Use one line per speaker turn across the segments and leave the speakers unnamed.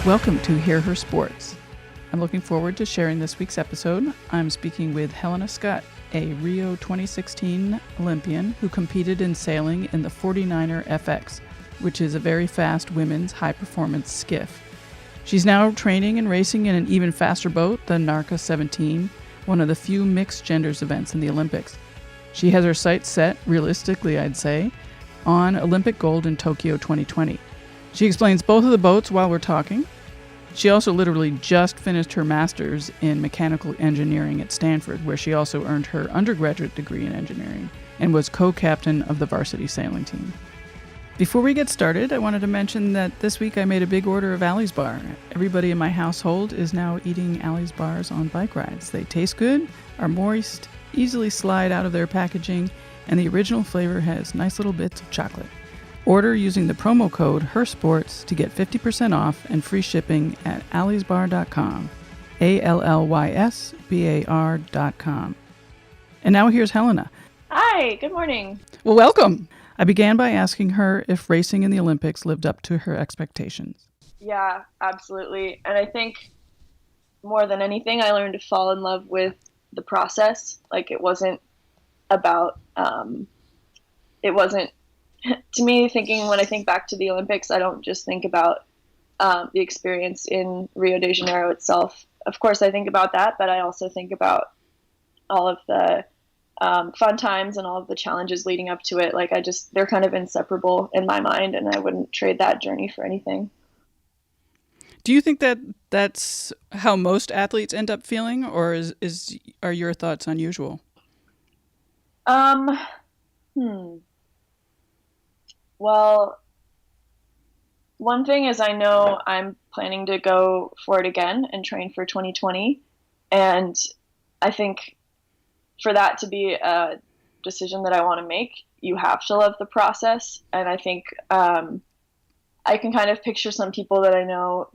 Welcome to Hear Her Sports. I'm looking forward to sharing this week's episode. I'm speaking with Helena Scutt, a Rio 2016 Olympian who competed in sailing in the 49er FX, which is a very fast women's high-performance skiff. She's now training and racing in an even faster boat, the Narca 17, one of the few mixed genders events in the Olympics. She has her sights set, realistically I'd say, on Olympic gold in Tokyo 2020. She explains both of the boats while we're talking. She also literally just finished her master's in mechanical engineering at Stanford, where she also earned her undergraduate degree in engineering and was co-captain of the varsity sailing team. Before we get started, I wanted to mention that this week I made a big order of Allie's Bar. Everybody in my household is now eating Allie's Bars on bike rides. They taste good, are moist, easily slide out of their packaging, and the original flavor has nice little bits of chocolate. Order using the promo code HERSPORTS to get 50% off and free shipping at allysbar.com. ALLYSBAR.com. And now here's Helena.
Hi, good morning.
Well, welcome. I began by asking her if racing in the Olympics lived up to her expectations.
Yeah, absolutely. And I think more than anything, I learned to fall in love with the process. Like it wasn't about, to me, when I think back to the Olympics, I don't just think about the experience in Rio de Janeiro itself. Of course, I think about that, but I also think about all of the fun times and all of the challenges leading up to it. They're kind of inseparable in my mind, and I wouldn't trade that journey for anything.
Do you think that that's how most athletes end up feeling, or are your thoughts unusual?
Well, one thing is I know I'm planning to go for it again and train for 2020. And I think for that to be a decision that I want to make, you have to love the process. And I think I can kind of picture some people that I know,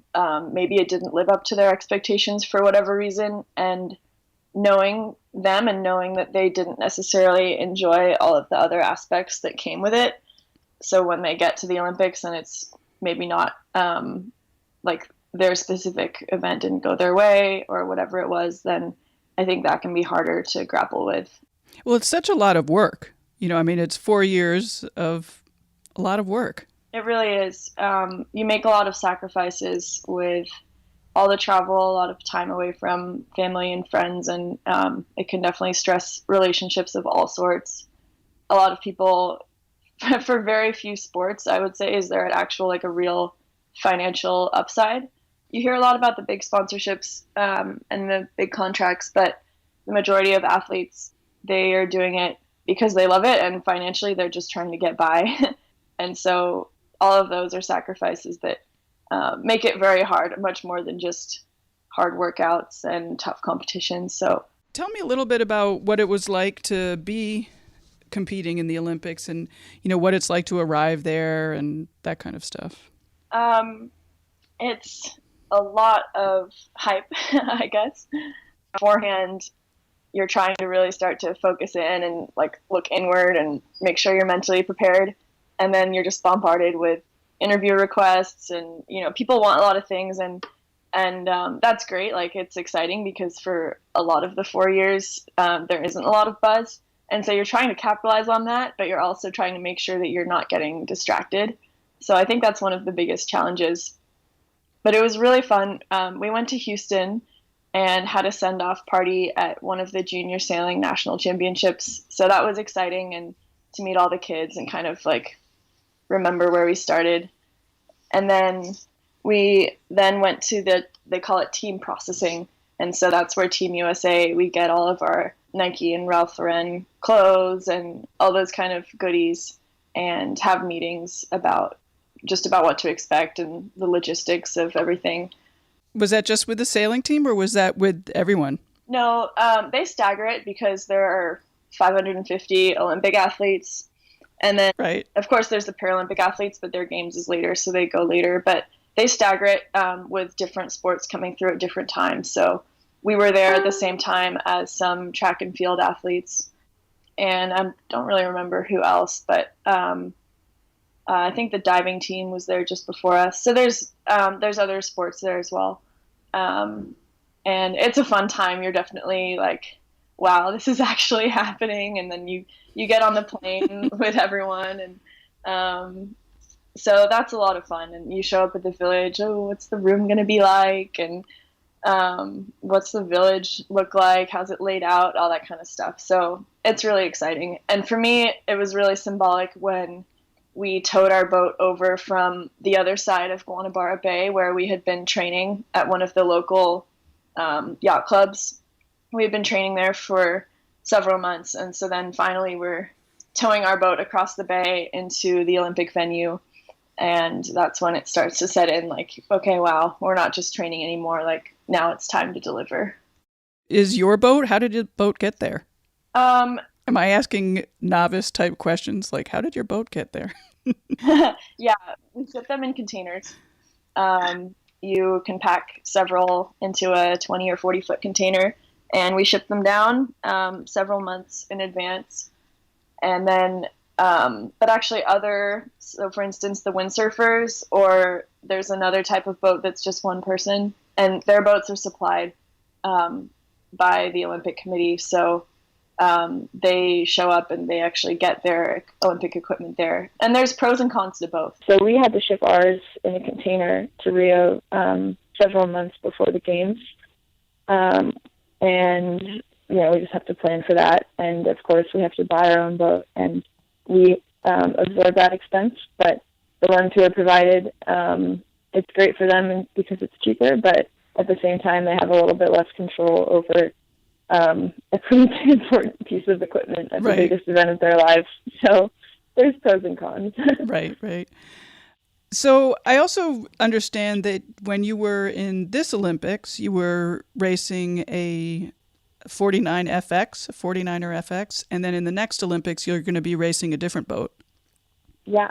maybe it didn't live up to their expectations for whatever reason. And knowing them and knowing that they didn't necessarily enjoy all of the other aspects that came with it. So when they get to the Olympics and it's maybe not like their specific event didn't go their way or whatever it was, then I think that can be harder to grapple with.
Well, it's such a lot of work. It's 4 years of a lot of work.
It really is. You make a lot of sacrifices with all the travel, a lot of time away from family and friends, and it can definitely stress relationships of all sorts. A lot of people, for very few sports, I would say, is there an actual, a real financial upside. You hear a lot about the big sponsorships and the big contracts, but the majority of athletes, they are doing it because they love it, and financially they're just trying to get by. And so all of those are sacrifices that make it very hard, much more than just hard workouts and tough competitions. So
tell me a little bit about what it was like to be competing in the Olympics and, what it's like to arrive there and that kind of stuff.
It's a lot of hype, I guess. Beforehand, you're trying to really start to focus in and look inward and make sure you're mentally prepared. And then you're just bombarded with interview requests and, people want a lot of things and that's great. It's exciting because for a lot of the 4 years, there isn't a lot of buzz. And so you're trying to capitalize on that, but you're also trying to make sure that you're not getting distracted. So I think that's one of the biggest challenges. But it was really fun. We went to Houston and had a send-off party at one of the junior sailing national championships. So that was exciting, and to meet all the kids and kind of remember where we started. And then we went to they call it team processing. And so that's where Team USA, we get all of our Nike and Ralph Lauren clothes and all those kind of goodies and have meetings about what to expect and the logistics of everything.
Was that just with the sailing team or was that with everyone?
No, they stagger it because there are 550 Olympic athletes. And then,
right.
Of course, there's the Paralympic athletes, but their games is later, so they go later. But they stagger it with different sports coming through at different times. So we were there at the same time as some track and field athletes. And I don't really remember who else, but I think the diving team was there just before us. So there's other sports there as well. Um, and it's a fun time. You're definitely like, wow, this is actually happening. And then you get on the plane with everyone, and so that's a lot of fun. And you show up at the village. Oh, what's the room gonna be like? And what's the village look like? How's it laid out? All that kind of stuff. So it's really exciting. And for me, it was really symbolic when we towed our boat over from the other side of Guanabara Bay, where we had been training at one of the local yacht clubs. We had been training there for several months, and so then finally we're towing our boat across the bay into the Olympic venue, and that's when it starts to set in, like, okay, wow, we're not just training anymore, like now it's time to deliver.
Is your boat, how did your boat get there?
um
Am I asking novice type questions like how did your boat get there?
yeah, we ship them in containers. You can pack several into a 20 or 40-foot container, and we ship them down several months in advance. And then, but actually so for instance, the windsurfers, or there's another type of boat that's just one person, and their boats are supplied by the Olympic Committee. So they show up and they actually get their Olympic equipment there. And there's pros and cons to both.
So we had to ship ours in a container to Rio several months before the games. And, we just have to plan for that. And, of course, we have to buy our own boat. And we absorb that expense. But the ones who are provided, it's great for them because it's cheaper. But at the same time, they have a little bit less control over a pretty important piece of equipment at the biggest event of their lives. So there's pros and cons.
Right. So I also understand that when you were in this Olympics, you were racing a 49FX, a 49er FX, and then in the next Olympics, you're going to be racing a different boat.
Yeah.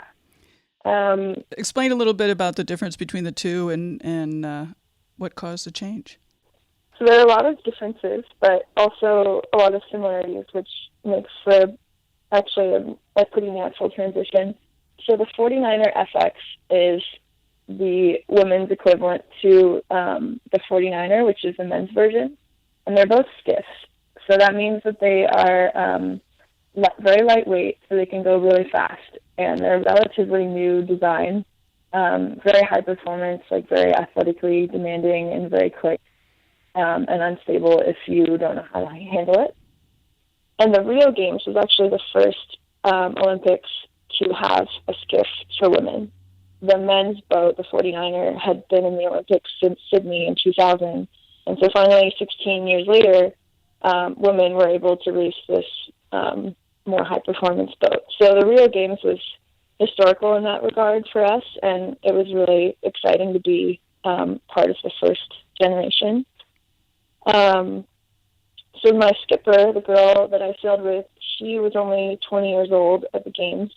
Explain a little bit about the difference between the two and what caused the change.
So there are a lot of differences, but also a lot of similarities, which makes for actually a pretty natural transition. So the 49er FX is the women's equivalent to the 49er, which is the men's version, and they're both skiffs. So that means that they are very lightweight, so they can go really fast, and they're a relatively new design, very high performance, like very athletically demanding and very quick. And unstable if you don't know how to handle it. And the Rio Games was actually the first Olympics to have a skiff for women. The men's boat, the 49er, had been in the Olympics since Sydney in 2000. And so finally, 16 years later, women were able to race this more high-performance boat. So the Rio Games was historical in that regard for us, and it was really exciting to be part of the first generation. So my skipper, the girl that I sailed with, she was only 20 years old at the games,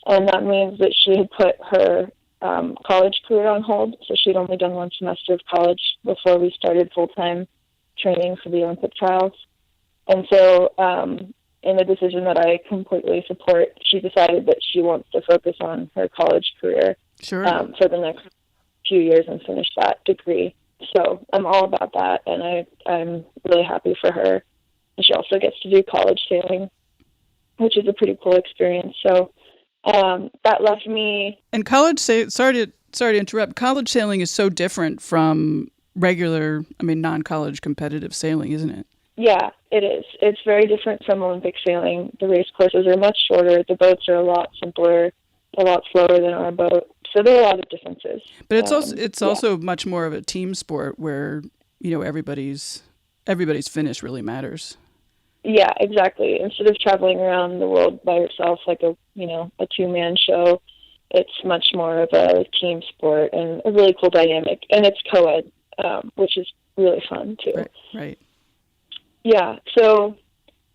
and that means that she had put her college career on hold. So she'd only done one semester of college before we started full-time training for the Olympic trials. And so in a decision that I completely support, she decided that she wants to focus on her college career for the next few years and finish that degree. So I'm all about that, and I'm really happy for her. And she also gets to do college sailing, which is a pretty cool experience. So that left me.
And sorry to interrupt. College sailing is so different from non-college competitive sailing, isn't it?
Yeah, it is. It's very different from Olympic sailing. The race courses are much shorter. The boats are a lot simpler, a lot slower than our boat. So there are a lot of differences.
But it's also much more of a team sport where, everybody's finish really matters.
Yeah, exactly. Instead of traveling around the world by yourself like a two-man show, it's much more of a team sport and a really cool dynamic. And it's co-ed, which is really fun too.
Right.
Yeah, so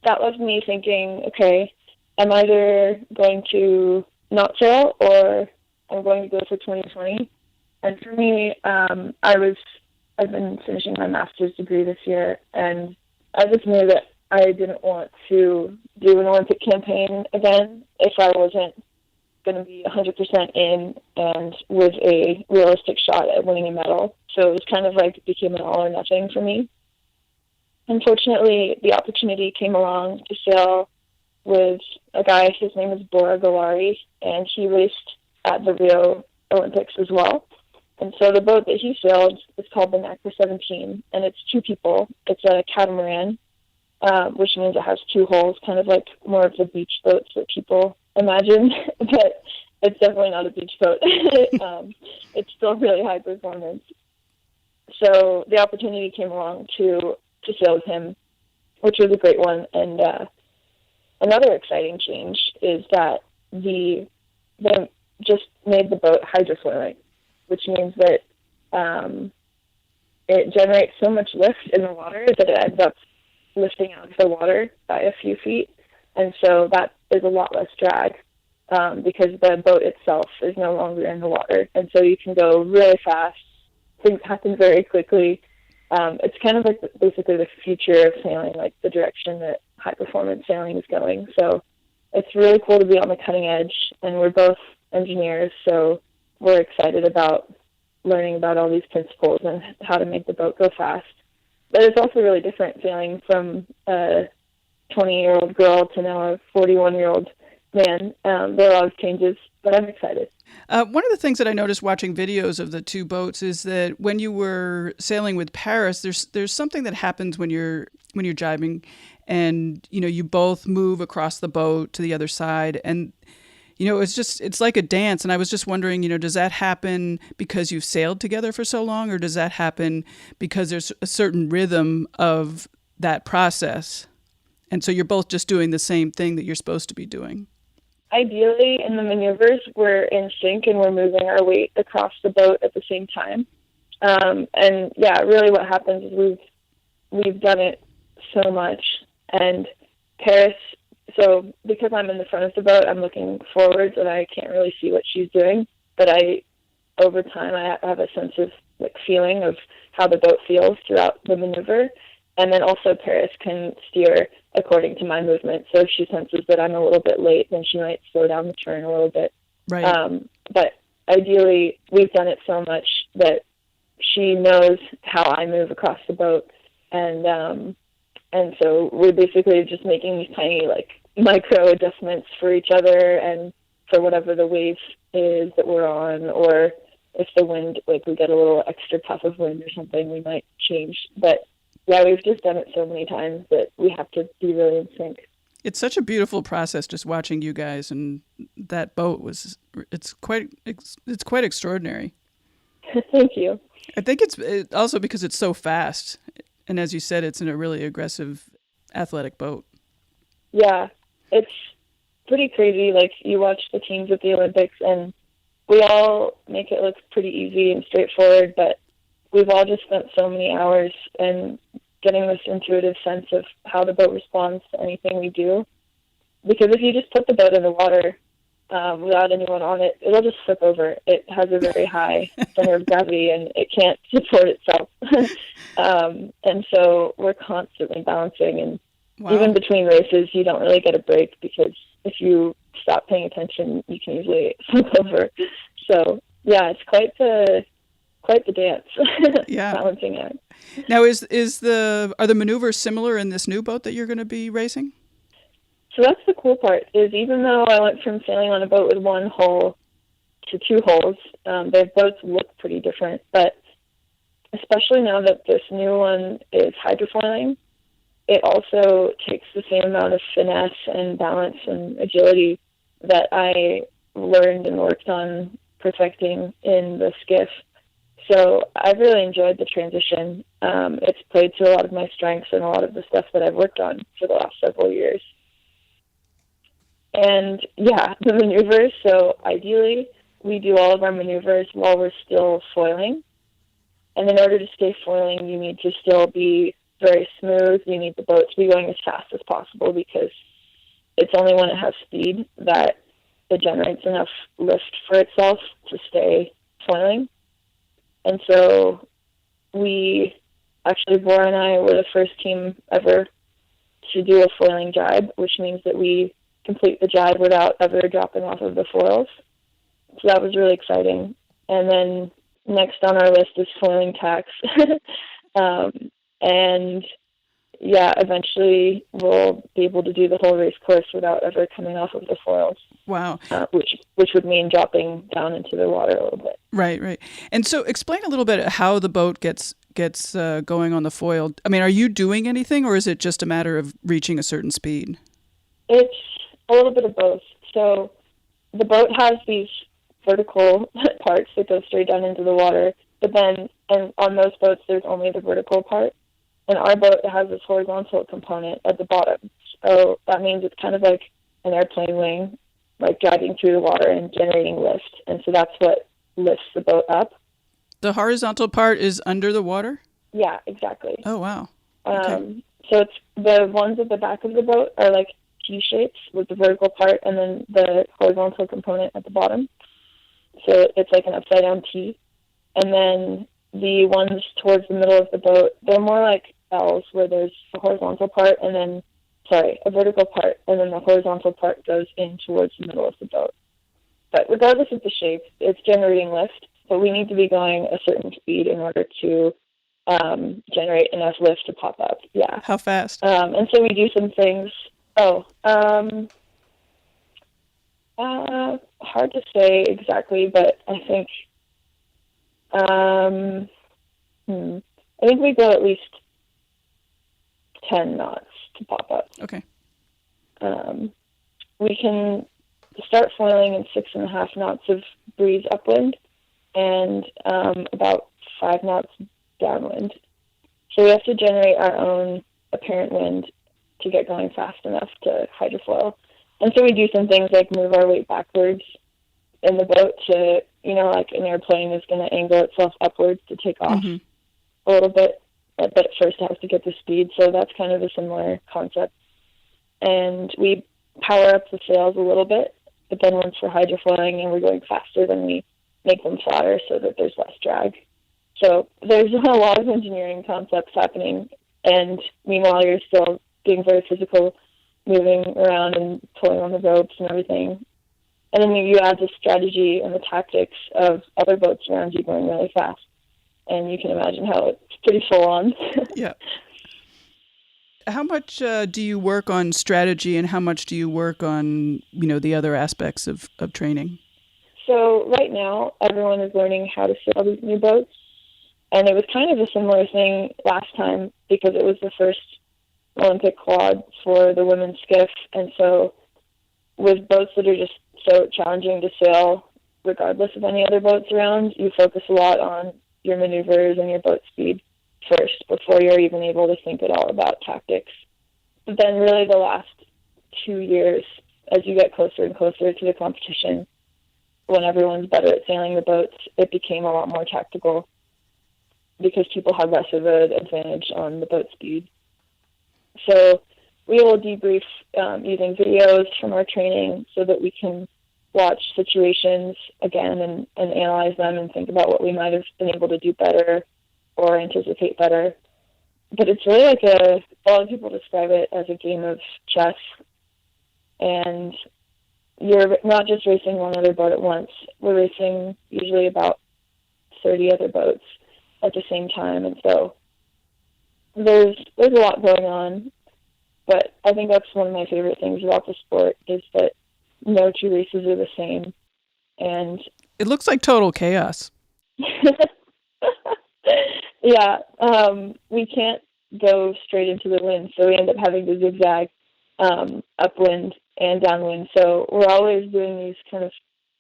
that left me thinking, okay, I'm either going to not sail or I'm going to go for 2020. And for me, I've been finishing my master's degree this year, and I just knew that I didn't want to do an Olympic campaign again if I wasn't going to be 100% in and with a realistic shot at winning a medal. So it was kind of like became an all or nothing for me. Unfortunately, the opportunity came along to sail with a guy, his name is Bora Galari, and he raced at the Rio Olympics as well. And so the boat that he sailed is called the NACRA 17, and it's 2 people. It's a catamaran, which means it has 2 holes, kind of like more of the beach boats that people imagine, but it's definitely not a beach boat. It's still really high performance. So the opportunity came along to sail with him, which was a great one. And another exciting change is that they just made the boat hydrofoiling, which means that it generates so much lift in the water that it ends up lifting out of the water by a few feet. And so that is a lot less drag because the boat itself is no longer in the water. And so you can go really fast. Things happen very quickly. It's kind of like basically the future of sailing, like the direction that high performance sailing is going. So it's really cool to be on the cutting edge, and we're both engineers, so we're excited about learning about all these principles and how to make the boat go fast. But it's also really different sailing from a 20-year-old girl to now a 41-year-old man. There are a lot of changes, but I'm excited.
One of the things that I noticed watching videos of the 2 boats is that when you were sailing with Paris, there's something that happens when you're jibing, and you both move across the boat to the other side, and it's like a dance. And I was just wondering, does that happen because you've sailed together for so long, or does that happen because there's a certain rhythm of that process, and so you're both just doing the same thing that you're supposed to be doing?
Ideally, in the maneuvers, we're in sync and we're moving our weight across the boat at the same time. And yeah, really what happens is we've done it so much. And Paris, so because I'm in the front of the boat, I'm looking forwards and I can't really see what she's doing. But over time, I have a sense of feeling of how the boat feels throughout the maneuver. And then also Paris can steer according to my movement. So if she senses that I'm a little bit late, then she might slow down the turn a little bit.
Right.
But ideally, we've done it so much that she knows how I move across the boat. And so we're basically just making these tiny, micro adjustments for each other and for whatever the wave is that we're on, or if the wind, we get a little extra puff of wind or something, we might change. But yeah, we've just done it so many times that we have to be really in sync.
It's such a beautiful process just watching you guys, and that boat it's quite extraordinary.
Thank you.
I think it's also because it's so fast, and as you said, it's in a really aggressive athletic boat.
Yeah, it's pretty crazy. You watch the teams at the Olympics and we all make it look pretty easy and straightforward, but we've all just spent so many hours and getting this intuitive sense of how the boat responds to anything we do. Because if you just put the boat in the water without anyone on it, it'll just flip over. It has a very high center of gravity and it can't support itself. And so we're constantly balancing, and
wow.
Even between races, you don't really get a break because if you stop paying attention, you can easily flip over. So yeah, it's quite the dance.
Yeah.
Balancing act.
Now, are the maneuvers similar in this new boat that you're going to be racing?
So that's the cool part, is even though I went from sailing on a boat with 1 hole to 2 holes, their boats look pretty different. But especially now that this new one is hydrofoiling, it also takes the same amount of finesse and balance and agility that I learned and worked on perfecting in the skiff. So I've really enjoyed the transition. It's played to a lot of my strengths and a lot of the stuff that I've worked on for the last several years. And yeah, the maneuvers. So ideally, we do all of our maneuvers while we're still foiling. And in order to stay foiling, you need to still be very smooth. You need the boat to be going as fast as possible because it's only when it has speed that it generates enough lift for itself to stay foiling. And so Bora and I were the first team ever to do a foiling jibe, which means that we complete the jibe without ever dropping off of the foils. So that was really exciting. And then next on our list is foiling tacks. And yeah, eventually we'll be able to do the whole race course without ever coming off of the foils.
Wow.
Which would mean dropping down into the water a little bit.
Right. And so explain a little bit how the boat gets going on the foil. I mean, are you doing anything, or is it just a matter of reaching a certain speed?
It's a little bit of both. So the boat has these vertical parts that go straight down into the water, but then and on most boats there's only the vertical part. And our boat has this horizontal component at the bottom. So that means it's kind of like an airplane wing, like driving through the water and generating lift. And so that's what lifts the boat up.
The horizontal part is under the water?
Yeah, exactly.
Oh, wow. Okay.
So it's the ones at the back of the boat are like T-shapes with the vertical part and then the horizontal component at the bottom. So it's like an upside-down T. And then the ones towards the middle of the boat, they're more like L's, where there's a horizontal part and then, a vertical part, and then the horizontal part goes in towards the middle of the boat. But regardless of the shape, it's generating lift, but we need to be going a certain speed in order to generate enough lift to pop up. Yeah.
How fast?
And so we do some things. Hard to say exactly, but I think we go at least 10 knots to pop up.
Okay.
We can start foiling in 6.5 knots of breeze upwind and about 5 knots downwind. So we have to generate our own apparent wind to get going fast enough to hydrofoil. And so we do some things like move our weight backwards in the boat to, like an airplane is going to angle itself upwards to take off a little bit. But first it has to get the speed, so that's kind of a similar concept. And we power up the sails a little bit, but then once we're hydrofoiling and we're going faster, then we make them flatter so that there's less drag. So there's a lot of engineering concepts happening, and meanwhile you're still being very physical, moving around and pulling on the ropes and everything. And then you add the strategy and the tactics of other boats around you going really fast. And you can imagine how it's pretty full on.
Yeah. How much do you work on strategy, and how much do you work on, the other aspects of training?
So right now, everyone is learning how to sail these new boats. And it was kind of a similar thing last time because it was the first Olympic quad for the women's skiff. And so with boats that are just so challenging to sail, regardless of any other boats around, you focus a lot on your maneuvers and your boat speed first before you're even able to think at all about tactics. But then really the last 2 years, as you get closer and closer to the competition, when everyone's better at sailing the boats, it became a lot more tactical because people had less of an advantage on the boat speed. So we will debrief using videos from our training so that we can watch situations again and analyze them and think about what we might have been able to do better or anticipate better. But it's really like a lot of people describe it as a game of chess, and you're not just racing one other boat at once. We're racing usually about 30 other boats at the same time, and so there's a lot going on. But I think that's one of my favorite things about the sport is that no two races are the same. And
it looks like total chaos.
Yeah, we can't go straight into the wind, so we end up having to zigzag upwind and downwind. So we're always doing these kind of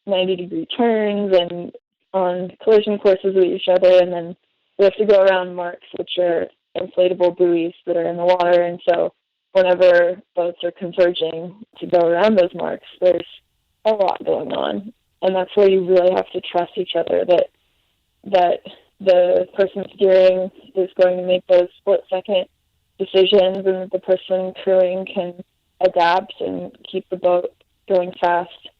90-degree turns and on collision courses with each other, and then we have to go around marks, which are inflatable buoys that are in the water. And so whenever boats are converging to go around those marks, there's a lot going on. And that's where you really have to trust each other, that the person steering is going to make those split-second decisions and that the person crewing can adapt and keep the boat going fast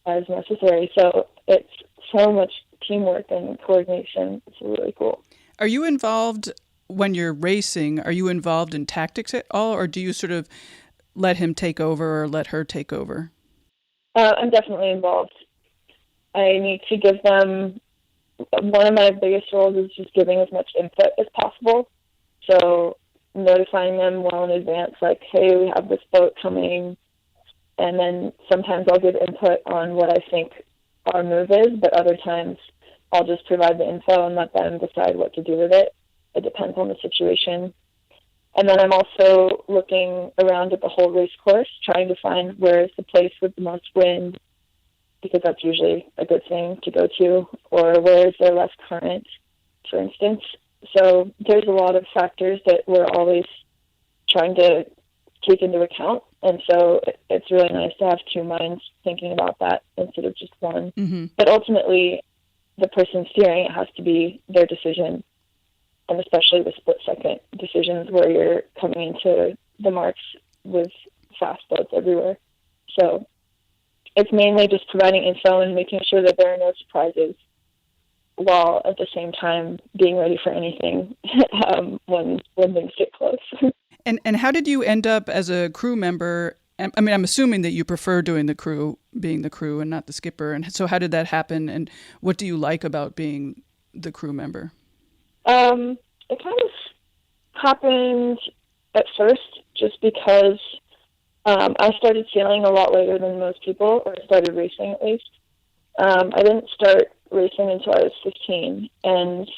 as necessary. So it's so much teamwork and coordination. It's really cool.
Are you involved when you're racing? Are you involved in tactics at all, or do you sort of let him take over or let her take over?
I'm definitely involved. I need to give them, one of my biggest roles is just giving as much input as possible. So notifying them well in advance, like, hey, we have this boat coming. And then sometimes I'll give input on what I think our move is, but other times I'll just provide the info and let them decide what to do with it. It depends on the situation. And then I'm also looking around at the whole race course, trying to find where is the place with the most wind, because that's usually a good thing to go to, or where is there less current, for instance. So there's a lot of factors that we're always trying to take into account. And so it's really nice to have two minds thinking about that instead of just one.
Mm-hmm.
But ultimately, the person steering it has to be their decision, and especially the split-second decisions where you're coming into the marks with fast boats everywhere. So it's mainly just providing info and making sure that there are no surprises, while at the same time being ready for anything when things get close.
And how did you end up as a crew member? I mean, I'm assuming that you prefer doing being the crew and not the skipper. And so how did that happen? And what do you like about being the crew member?
It kind of happened at first just because I started sailing a lot later than most people, or started racing at least. I didn't start racing until I was 15, and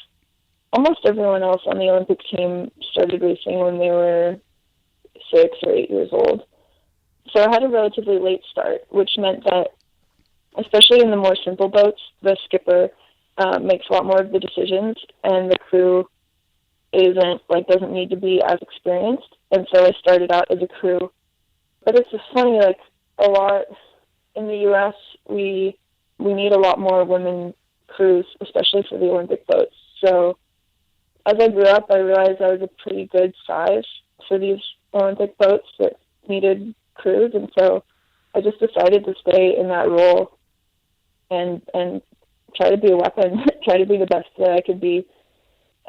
almost everyone else on the Olympic team started racing when they were 6 or 8 years old. So I had a relatively late start, which meant that, especially in the more simple boats, the skipper makes a lot more of the decisions, and the crew doesn't need to be as experienced. And so I started out as a crew. But it's just funny, like, a lot in the U.S., we need a lot more women crews, especially for the Olympic boats. So as I grew up, I realized I was a pretty good size for these Olympic boats that needed crews, and so I just decided to stay in that role and try to be a weapon, try to be the best that I could be.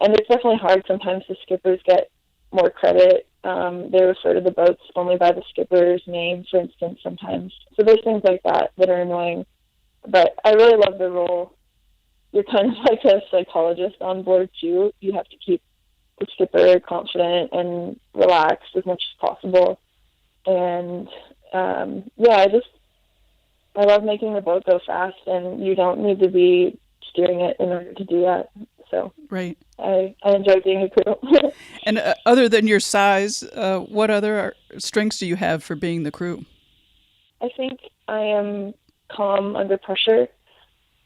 And it's definitely hard. Sometimes the skippers get more credit. They refer to the boats only by the skipper's name, for instance, sometimes. So there's things like that that are annoying. But I really love the role. You're kind of like a psychologist on board, too. You have to keep the skipper confident and relaxed as much as possible. And, I love making the boat go fast, and you don't need to be steering it in order to do that. So
right.
I enjoy being a crew.
And other than your size, what other strengths do you have for being the crew?
I think I am calm under pressure,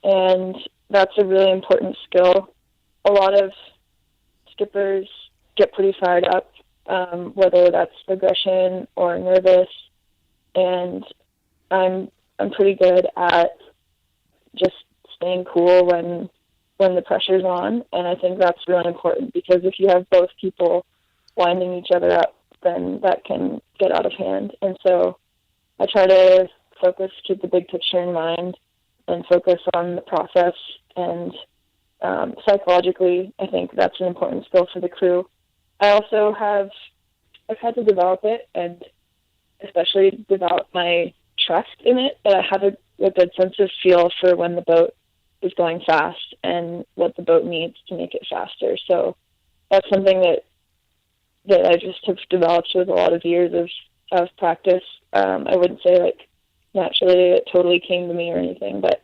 and that's a really important skill. A lot of skippers get pretty fired up, whether that's aggression or nervous, and I'm pretty good at just staying cool when the pressure's on, and I think that's really important, because if you have both people winding each other up, then that can get out of hand. And so I try to keep the big picture in mind, and focus on the process. And psychologically, I think that's an important skill for the crew. I've had to develop it, and especially develop my trust in it, that I have a good sense of feel for when the boat is going fast and what the boat needs to make it faster. So that's something that I just have developed with a lot of years of practice. I wouldn't say like naturally it totally came to me or anything, but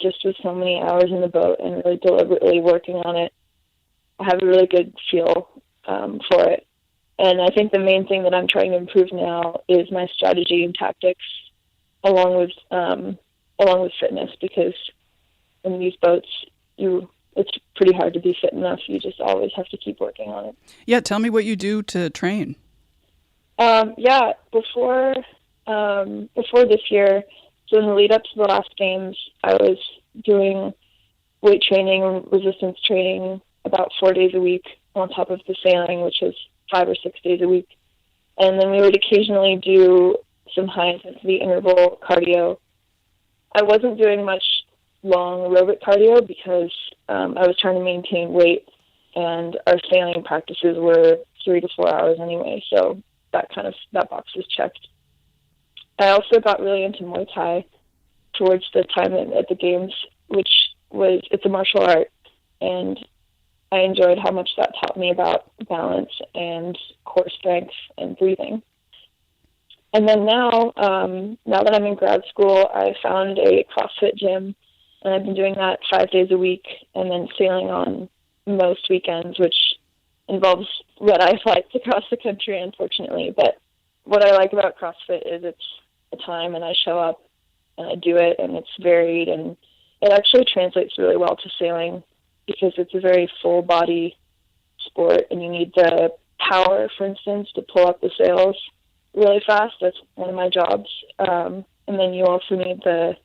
just with so many hours in the boat and really deliberately working on it, I have a really good feel for it. And I think the main thing that I'm trying to improve now is my strategy and tactics, along with fitness, because in these boats, it's pretty hard to be fit enough. You just always have to keep working on it.
Yeah, tell me what you do to train.
Before this year, so in the lead up to the last games, I was doing weight training and resistance training about 4 days a week on top of the sailing, which is 5 or 6 days a week. And then we would occasionally do some high-intensity interval cardio. I wasn't doing much long aerobic cardio because I was trying to maintain weight, and our sailing practices were 3 to 4 hours anyway, so that box is checked. I also got really into Muay Thai towards the time at the games, it's a martial art, and I enjoyed how much that taught me about balance and core strength and breathing. And then now that I'm in grad school, I found a CrossFit gym, and I've been doing that 5 days a week, and then sailing on most weekends, which involves red eye flights across the country, unfortunately. But what I like about CrossFit is it's a time, and I show up and I do it, and it's varied, and it actually translates really well to sailing because it's a very full body sport, and you need the power, for instance, to pull up the sails really fast. That's one of my jobs. And then you also need the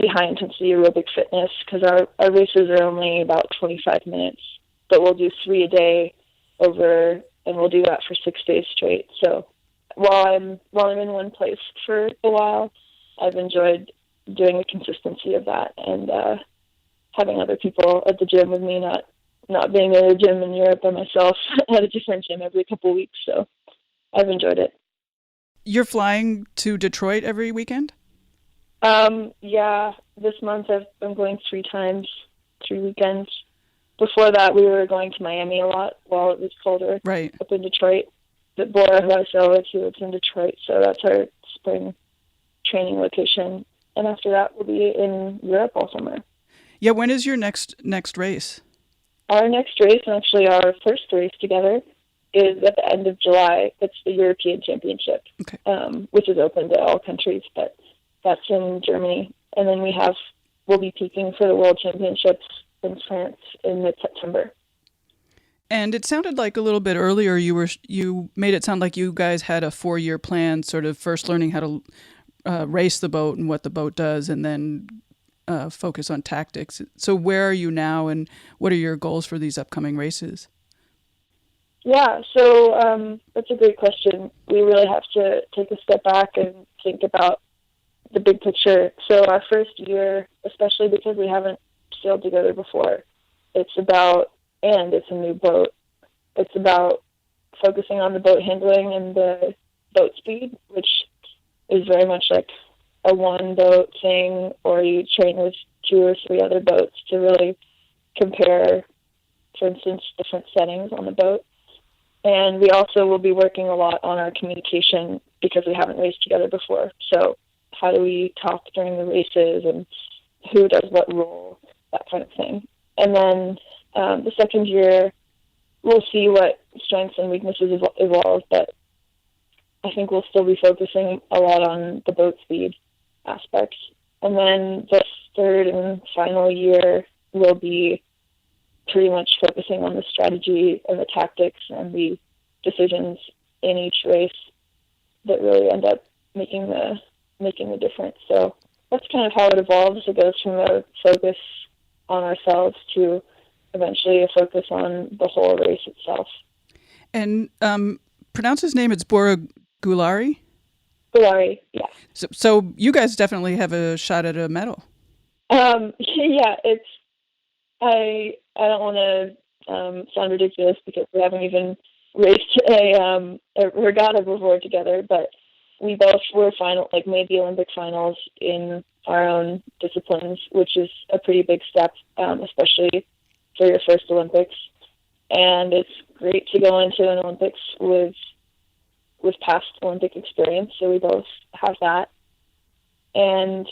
high intensity aerobic fitness, because our races are only about 25 minutes, but we'll do 3 a day and we'll do that for 6 days straight. So while I'm in one place for a while, I've enjoyed doing the consistency of that, and having other people at the gym with me, not being at a gym in Europe by myself at a different gym every couple of weeks. So I've enjoyed it.
You're flying to Detroit every weekend?
Yeah, this month I'm going 3 times, 3 weekends. Before that, we were going to Miami a lot while it was colder,
right,
up in Detroit. But Bora, who I sail with, he lives in Detroit, so that's our spring training location. And after that, we'll be in Europe all summer.
Yeah, when is your next race?
Our next race, and actually our first race together, is at the end of July. It's the European Championship,
okay.
Which is open to all countries, but that's in Germany. And then we'll be peaking for the World Championships in France in mid-September.
And it sounded like a little bit earlier you made it sound like you guys had a 4-year plan, sort of first learning how to race the boat and what the boat does, and then focus on tactics. So where are you now, and what are your goals for these upcoming races?
Yeah, so that's a great question. We really have to take a step back and think about the big picture. So our first year, especially because we haven't sailed together before, it's a new boat. It's about focusing on the boat handling and the boat speed, which is very much like a one boat thing, or you train with 2 or 3 other boats to really compare, for instance, different settings on the boat. And we also will be working a lot on our communication because we haven't raced together before. So how do we talk during the races, and who does what role, that kind of thing. And then the second year, we'll see what strengths and weaknesses evolve, but I think we'll still be focusing a lot on the boat speed aspects. And then the third and final year will be pretty much focusing on the strategy and the tactics and the decisions in each race that really end up making the difference. So that's kind of how it evolves. It goes from a focus on ourselves to eventually a focus on the whole race itself. And
pronounce his name, it's Bora Gulari?
Gulari, yeah.
So you guys definitely have a shot at a medal.
Yeah, I don't want to sound ridiculous because we haven't even raced a regatta before together, but we both were made the Olympic finals in our own disciplines, which is a pretty big step, especially for your first Olympics. And it's great to go into an Olympics with past Olympic experience, so we both have that. And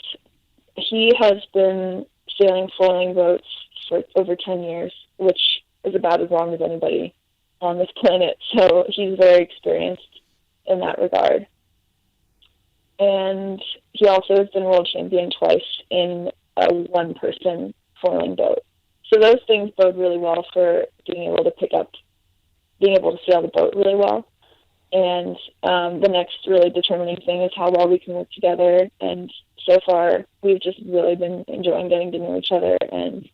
he has been sailing foiling boats for over 10 years, which is about as long as anybody on this planet. So he's very experienced in that regard. And he also has been world champion twice in a one-person foiling boat. So those things bode really well for being able to sail the boat really well. And the next really determining thing is how well we can work together. And so far, we've just really been enjoying getting to know each other, and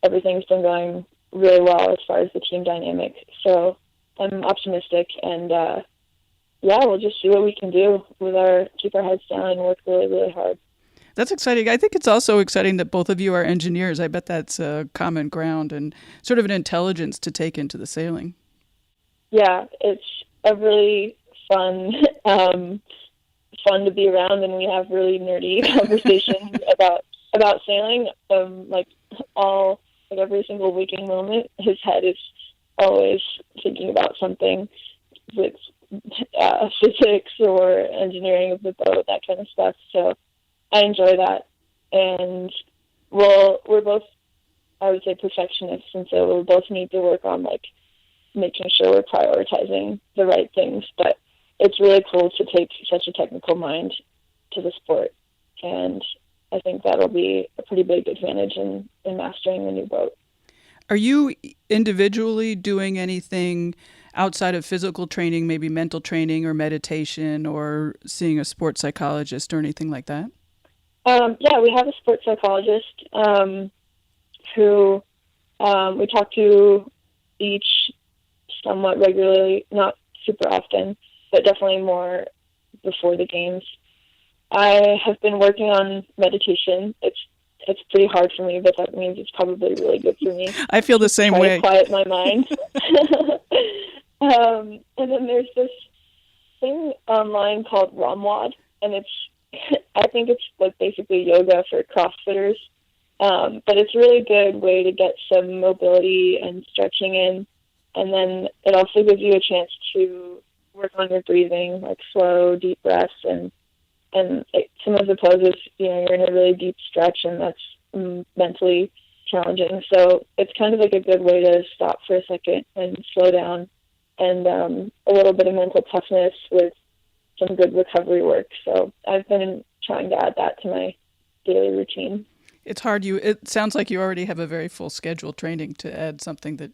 everything's been going really well as far as the team dynamic. So I'm optimistic, and we'll just see what we can do keep our heads down and work really, really hard.
That's exciting. I think it's also exciting that both of you are engineers. I bet that's a common ground and sort of an intelligence to take into the sailing.
Yeah, it's a really fun, fun to be around, and we have really nerdy conversations about sailing. Every single waking moment, his head is always thinking about something with physics or engineering of the boat, that kind of stuff. So I enjoy that, and we're both, I would say, perfectionists, and so we'll both need to work on making sure we're prioritizing the right things. But it's really cool to take such a technical mind to the sport, and I think that'll be a pretty big advantage in mastering the new boat.
Are you individually doing anything outside of physical training, maybe mental training or meditation or seeing a sports psychologist or anything like that?
Yeah, we have a sports psychologist who we talk to each somewhat regularly, not super often, but definitely more before the games. I have been working on meditation. It's pretty hard for me, but that means it's probably really good for me.
I feel the same way.
To quiet my mind. And then there's this thing online called Ramwad, and I think it's like basically yoga for CrossFitters. But it's a really good way to get some mobility and stretching in. And then it also gives you a chance to work on your breathing, like slow, deep breaths. And some of the poses, you're in a really deep stretch, and that's mentally challenging. So it's kind of like a good way to stop for a second and slow down, and a little bit of mental toughness with some good recovery work. So I've been trying to add that to my daily routine.
It's hard. It sounds like you already have a very full schedule training to add something that,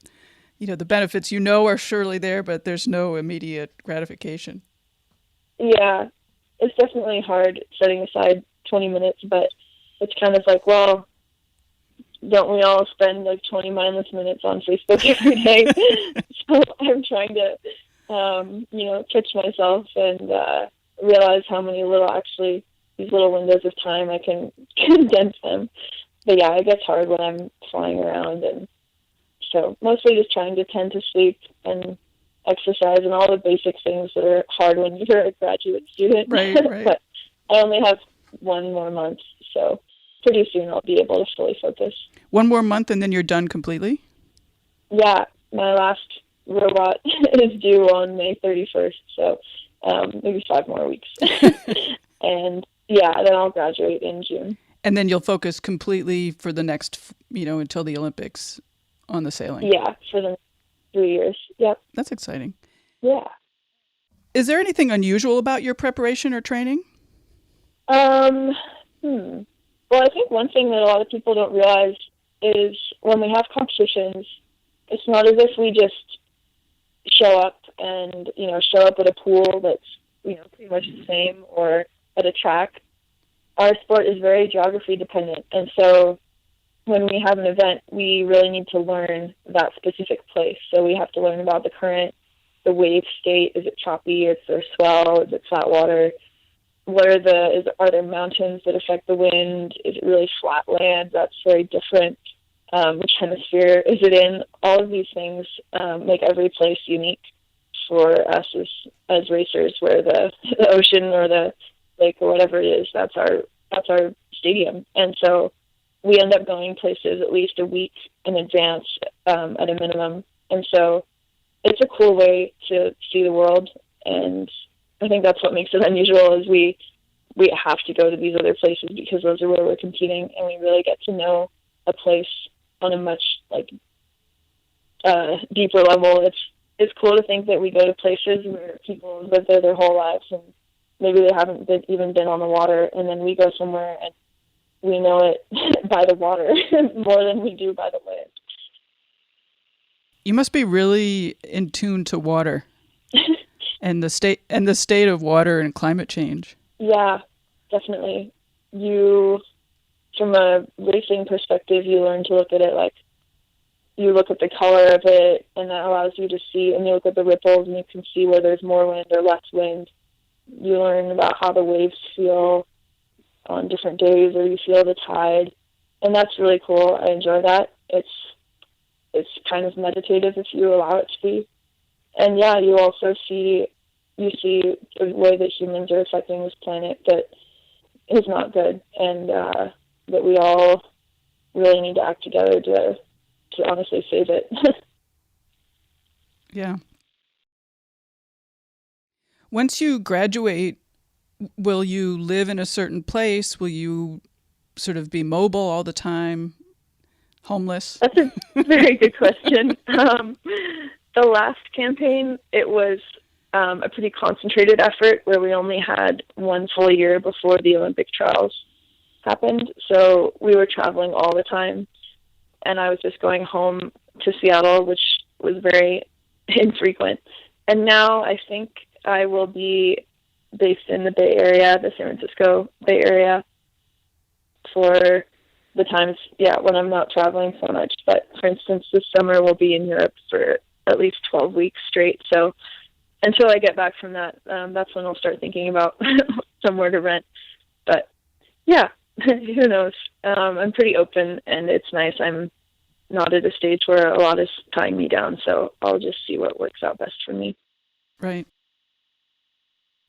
the benefits are surely there, but there's no immediate gratification.
Yeah, it's definitely hard setting aside 20 minutes, but it's kind of like, well, don't we all spend 20 mindless minutes on Facebook every day? So I'm trying to, catch myself and realize how many these little windows of time I can condense them. But yeah, it gets hard when I'm flying around, and so mostly just trying to tend to sleep and exercise and all the basic things that are hard when you're a graduate student.
Right.
But I only have one more month, so pretty soon I'll be able to fully focus.
One more month and then you're done completely?
Yeah, my last robot is due on May 31st, so maybe 5 more weeks. And yeah, then I'll graduate in June.
And then you'll focus completely for the next, until the Olympics on the sailing?
Yeah, for the 3 years. Yep.
That's exciting.
Yeah.
Is there anything unusual about your preparation or training?
Well, I think one thing that a lot of people don't realize is when we have competitions, it's not as if we just show up at a pool that's, pretty much the same, or at a track. Our sport is very geography dependent. And so when we have an event, we really need to learn that specific place. So we have to learn about the current, the wave state. Is it choppy? Is there swell? Is it flat water? Are there mountains that affect the wind? Is it really flat land? That's very different. Which hemisphere is it in? All of these things make every place unique for us as racers, where the ocean or the lake or whatever it is, that's our stadium. And so we end up going places at least a week in advance at a minimum. And so it's a cool way to see the world. And I think that's what makes it unusual, is we have to go to these other places because those are where we're competing, and we really get to know a place on a much deeper level. It's cool to think that we go to places where people live there their whole lives, and maybe they haven't even been on the water, and then we go somewhere and we know it by the water more than we do by the land.
You must be really in tune to water and the state of water and climate change.
Yeah, definitely. From a racing perspective, you learn to look at it like, you look at the color of it, and that allows you to see, and you look at the ripples, and you can see where there's more wind or less wind. You learn about how the waves feel on different days, or you feel the tide, and that's really cool. I enjoy that. It's kind of meditative if you allow it to be. And yeah, you also see you see the way that humans are affecting this planet that is not good, and that we all really need to act together to honestly save it.
Yeah. Once you graduate, will you live in a certain place? Will you sort of be mobile all the time? Homeless?
That's a very good question. The last campaign, it was a pretty concentrated effort where we only had one full year before the Olympic trials happened. So we were traveling all the time, and I was just going home to Seattle, which was very infrequent. And now I think I will be based in the Bay Area, the San Francisco Bay Area, for the times, when I'm not traveling so much. But for instance, this summer we'll be in Europe for at least 12 weeks straight. So until I get back from that, that's when I'll start thinking about somewhere to rent. But yeah, who knows? I'm pretty open, and it's nice. I'm not at a stage where a lot is tying me down, so I'll just see what works out best for me.
Right.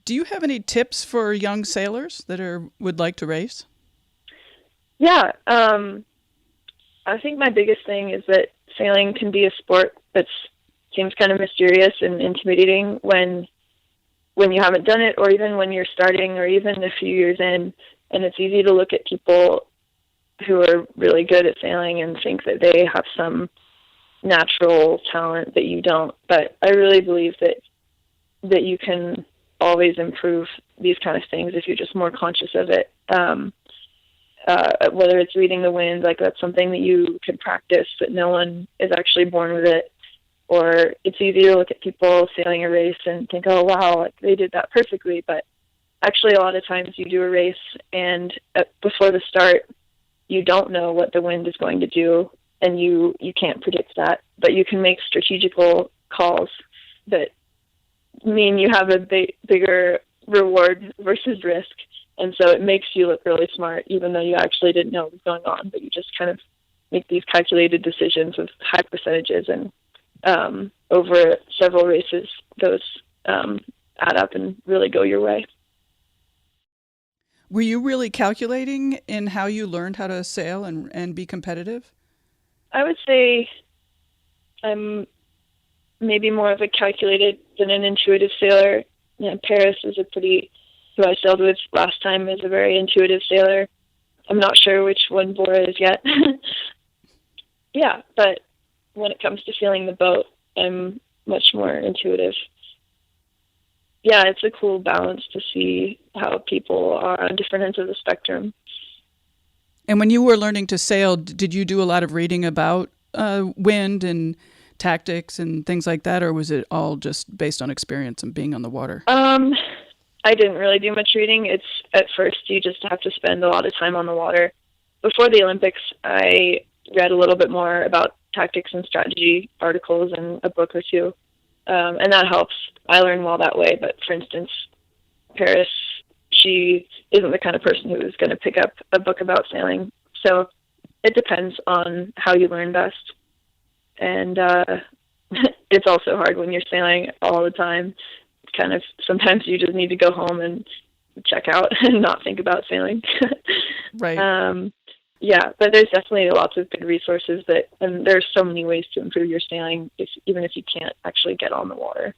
Do you have any tips for young sailors that would like to race?
Yeah, I think my biggest thing is that sailing can be a sport that seems kind of mysterious and intimidating when you haven't done it, or even when you're starting, or even a few years in. And it's easy to look at people who are really good at sailing and think that they have some natural talent that you don't. But I really believe that you can always improve these kind of things if you're just more conscious of it. Whether it's reading the wind, like that's something that you can practice, but no one is actually born with it. Or it's easy to look at people sailing a race and think, oh, wow, like they did that perfectly. But actually, a lot of times you do a race, and before the start, you don't know what the wind is going to do, and you can't predict that. But you can make strategical calls that mean you have a bigger reward versus risk. And so it makes you look really smart, even though you actually didn't know what was going on. But you just kind of make these calculated decisions with high percentages, and over several races, those add up and really go your way.
Were you really calculating in how you learned how to sail and be competitive?
I would say I'm maybe more of a calculated than an intuitive sailor. Paris is who I sailed with last time, is a very intuitive sailor. I'm not sure which one Bora is yet. Yeah, but when it comes to feeling the boat, I'm much more intuitive. Yeah, it's a cool balance to see how people are on different ends of the spectrum.
And when you were learning to sail, did you do a lot of reading about wind and tactics and things like that, or was it all just based on experience and being on the water?
I didn't really do much reading. It's at first you just have to spend a lot of time on the water. Before the Olympics, I read a little bit more about tactics and strategy articles and a book or two, and that helps. I learn well that way. But for instance, Paris, she isn't the kind of person who is going to pick up a book about sailing. So it depends on how you learn best. And it's also hard when you're sailing all the time. Kind of sometimes you just need to go home and check out and not think about sailing.
Right.
Yeah, but there's definitely lots of good resources and there's so many ways to improve your sailing, even if you can't actually get on the water.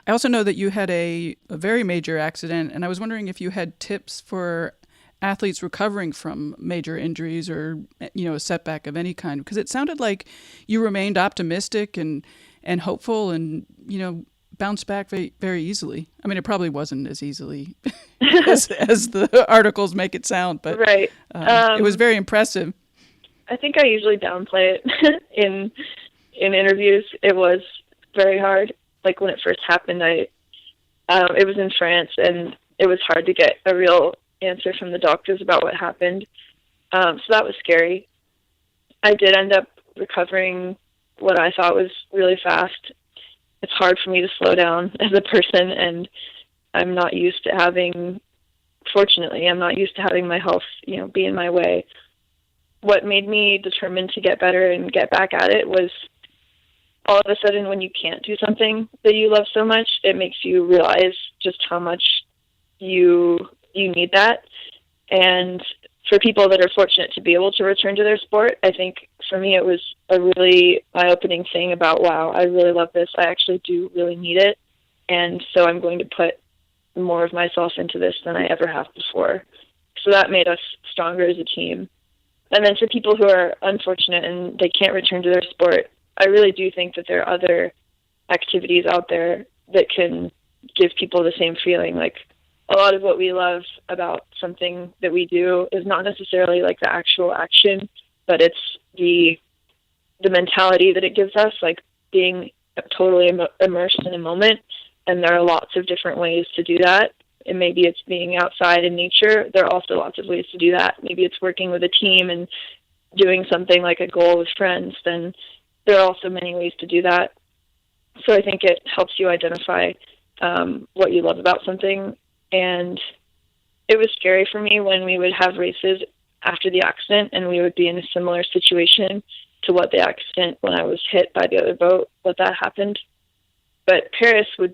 I also know that you had a very major accident, and I was wondering if you had tips for athletes recovering from major injuries or, a setback of any kind, because it sounded like you remained optimistic and hopeful and, bounced back very, very easily. I mean, it probably wasn't as easily as the articles make it sound, but
right.
It was very impressive.
I think I usually downplay it in interviews. It was very hard. Like when it first happened, it was in France, and it was hard to get a real answer from the doctors about what happened. So that was scary. I did end up recovering what I thought was really fast. It's hard for me to slow down as a person, and fortunately, I'm not used to having my health, be in my way. What made me determined to get better and get back at it was all of a sudden when you can't do something that you love so much, it makes you realize just how much you need that. And for people that are fortunate to be able to return to their sport, I think for me it was a really eye-opening thing about, wow, I really love this. I actually do really need it. And so I'm going to put more of myself into this than I ever have before. So that made us stronger as a team. And then for people who are unfortunate and they can't return to their sport, I really do think that there are other activities out there that can give people the same feeling. Like, a lot of what we love about something that we do is not necessarily like the actual action, but it's the mentality that it gives us, like being totally immersed in a moment. And there are lots of different ways to do that. And maybe it's being outside in nature. There are also lots of ways to do that. Maybe it's working with a team and doing something like a goal with friends. Then there are also many ways to do that. So I think it helps you identify what you love about something. And it was scary for me when we would have races after the accident and we would be in a similar situation to what the accident when I was hit by the other boat, what that happened. But Paris I would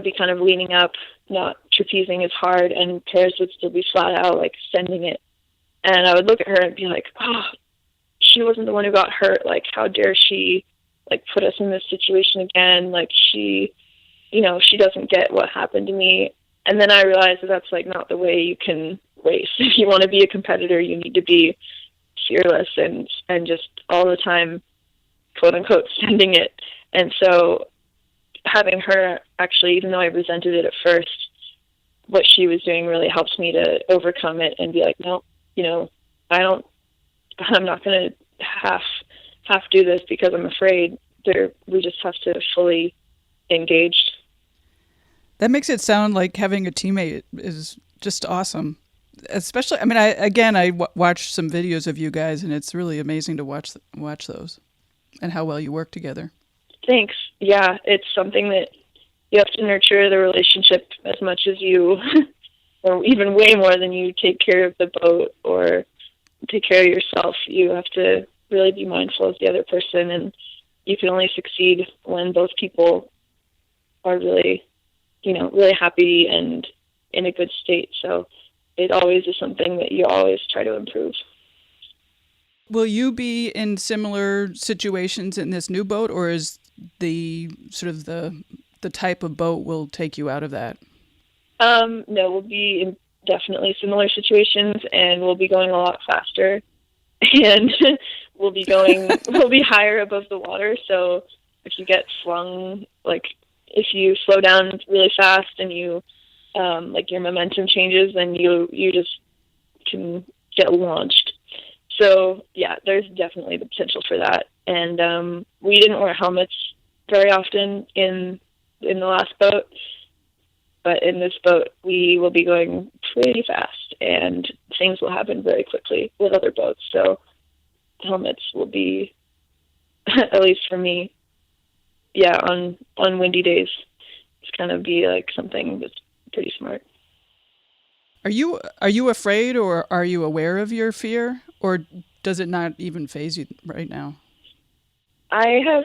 be kind of leaning up, not trapezing as hard, and Paris would still be flat out, like sending it. And I would look at her and be like, oh, she wasn't the one who got hurt. Like, how dare she, like, put us in this situation again? Like, she doesn't get what happened to me. And then I realized that that's, like, not the way you can race. If you want to be a competitor, you need to be fearless and just all the time, quote unquote, sending it. And so having her actually, even though I resented it at first, what she was doing really helps me to overcome it and be like, no, I'm not going to half do this because I'm afraid. We just have to fully engage.
That makes it sound like having a teammate is just awesome. Especially, I mean, I watched some videos of you guys, and it's really amazing to watch those and how well you work together.
Thanks. Yeah, it's something that you have to nurture the relationship as much as you, or even way more than you take care of the boat or take care of yourself. You have to really be mindful of the other person, and you can only succeed when both people are really, really happy and in a good state. So it always is something that you always try to improve.
Will you be in similar situations in this new boat, or is the sort of the type of boat will take you out of that?
No, we'll be in definitely similar situations, and we'll be going a lot faster, and we'll be higher above the water. So if you get flung, like if you slow down really fast and you like your momentum changes, then you just can get launched. So yeah, there's definitely the potential for that. And we didn't wear helmets very often in the last boat, but in this boat we will be going pretty fast, and things will happen very quickly with other boats. So helmets will be, at least for me, yeah, on windy days, it's kind of be like something that's pretty smart.
Are you afraid, or are you aware of your fear, or does it not even faze you right now?
I have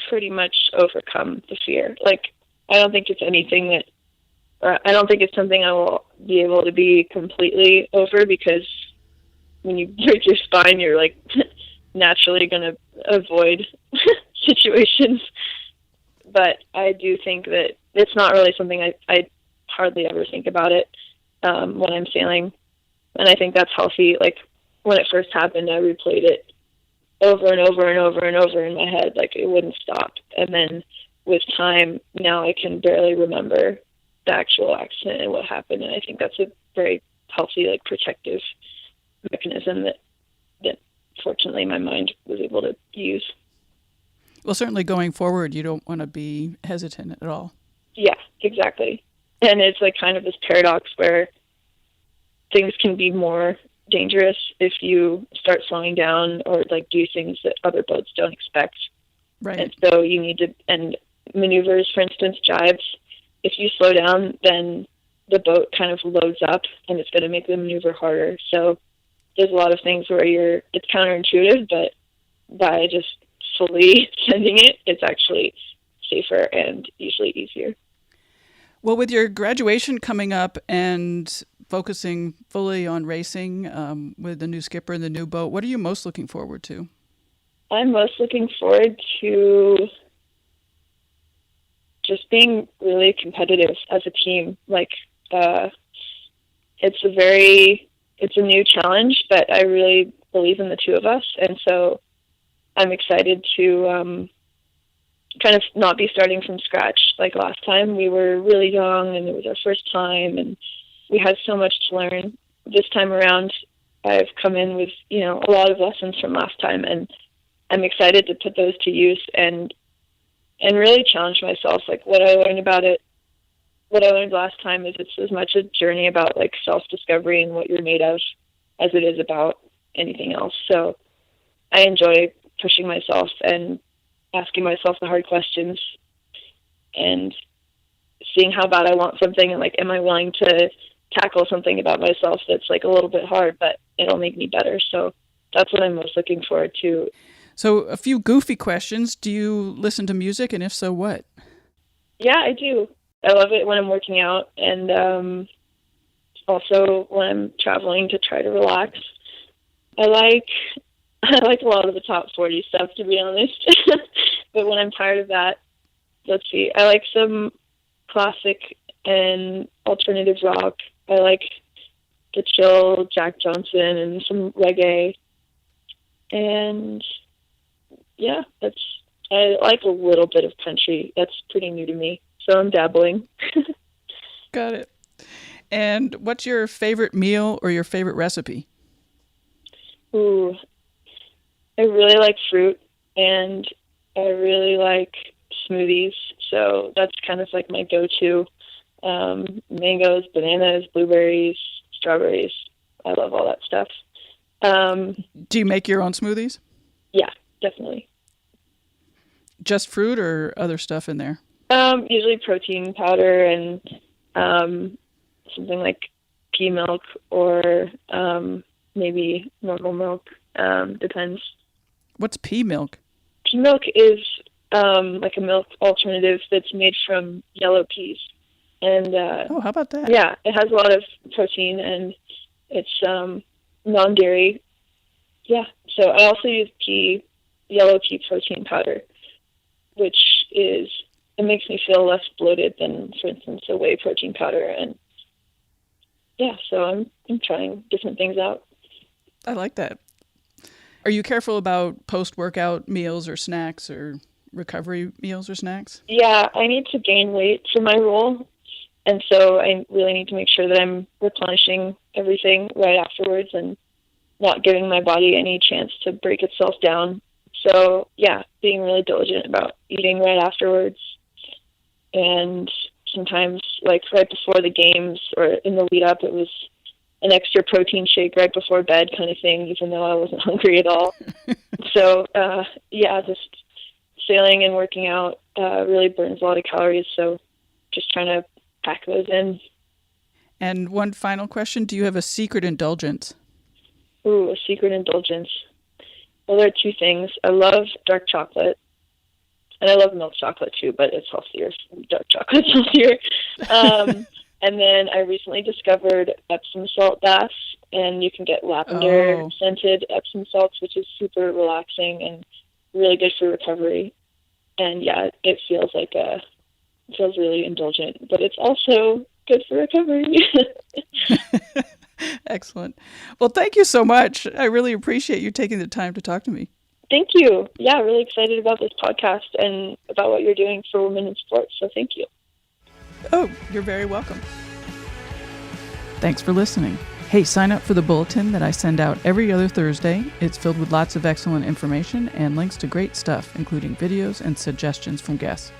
pretty much overcome the fear. Like, I don't think it's anything that, I don't think it's something I will be able to be completely over, because when you break your spine, you're like naturally going to avoid situations. But I do think that it's not really something I hardly ever think about it when I'm sailing. And I think that's healthy. Like, when it first happened, I replayed it over and over and over and over in my head. Like, it wouldn't stop. And then with time, now I can barely remember the actual accident and what happened. And I think that's a very healthy, like, protective mechanism that fortunately my mind was able to use.
Well, certainly going forward, you don't want to be hesitant at all.
Yeah, exactly. And it's like kind of this paradox where things can be more dangerous if you start slowing down or like do things that other boats don't expect.
Right.
And so you need to, and maneuvers, for instance, jibes, if you slow down, then the boat kind of loads up and it's going to make the maneuver harder. So there's a lot of things where it's counterintuitive, but by just fully sending it, it's actually safer and usually easier.
Well, with your graduation coming up and focusing fully on racing with the new skipper and the new boat, what are you most looking forward to?
I'm most looking forward to just being really competitive as a team. Like, it's a new challenge, but I really believe in the two of us. And so I'm excited to kind of not be starting from scratch. Like last time, we were really young and it was our first time and we had so much to learn. This time around, I've come in with, a lot of lessons from last time, and I'm excited to put those to use and really challenge myself. Like what I learned last time is it's as much a journey about like self-discovery and what you're made of as it is about anything else. So I enjoy pushing myself and asking myself the hard questions and seeing how bad I want something and like, am I willing to tackle something about myself that's like a little bit hard, but it'll make me better. So that's what I'm most looking forward to.
So a few goofy questions. Do you listen to music, and if so, what?
Yeah, I do. I love it when I'm working out, and also when I'm traveling to try to relax. I like a lot of the top 40 stuff, to be honest. But when I'm tired of that, let's see. I like some classic and alternative rock. I like the chill Jack Johnson and some reggae. And yeah, I like a little bit of country. That's pretty new to me. So I'm dabbling.
Got it. And what's your favorite meal or your favorite recipe?
Ooh, I really like fruit, and I really like smoothies. So that's kind of like my go-to. Mangoes, bananas, blueberries, strawberries. I love all that stuff.
Do you make your own smoothies?
Yeah, definitely.
Just fruit or other stuff in there?
Usually protein powder and something like pea milk or maybe normal milk. Depends.
What's pea milk?
Pea milk is like a milk alternative that's made from yellow peas. And
how about that?
Yeah, it has a lot of protein and it's non-dairy. Yeah, so I also use yellow pea protein powder, which it makes me feel less bloated than, for instance, a whey protein powder. And yeah, so I'm trying different things out.
I like that. Are you careful about post-workout meals or snacks or recovery meals or snacks?
Yeah, I need to gain weight for my role. And so I really need to make sure that I'm replenishing everything right afterwards and not giving my body any chance to break itself down. So yeah, being really diligent about eating right afterwards. And sometimes like right before the games or in the lead up, it was an extra protein shake right before bed kind of thing, even though I wasn't hungry at all. So yeah, just sailing and working out really burns a lot of calories. So just trying to pack those in.
And one final question, do you have a secret indulgence?
Ooh, a secret indulgence. Well, there are two things. I love dark chocolate, and I love milk chocolate too, but it's healthier. Dark chocolate's healthier. And then I recently discovered Epsom salt baths, and you can get lavender scented Epsom salts, which is super relaxing and really good for recovery. And yeah, it feels really indulgent, but it's also good for recovery.
Excellent. Well, thank you so much. I really appreciate you taking the time to talk to me.
Thank you. Yeah, really excited about this podcast and about what you're doing for women in sports. So thank you.
Oh, you're very welcome. Thanks for listening. Hey, sign up for the bulletin that I send out every other Thursday. It's filled with lots of excellent information and links to great stuff, including videos and suggestions from guests.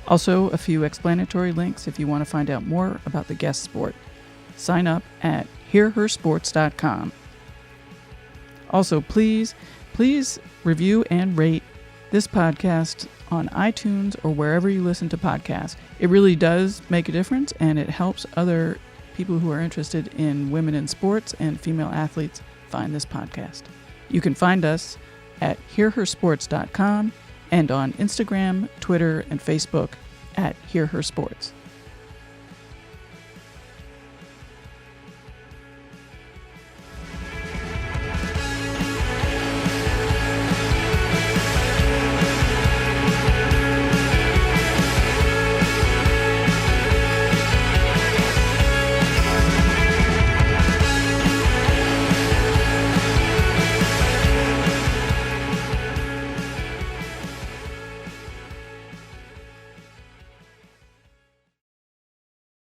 Also, a few explanatory links if you want to find out more about the guest sport. Sign up at hearhersports.com. Also, please review and rate this podcast on iTunes or wherever you listen to podcasts. It really does make a difference, and it helps other people who are interested in women in sports and female athletes find this podcast. You can find us at hearhersports.com and on Instagram, Twitter, and Facebook at Hear Her Sports.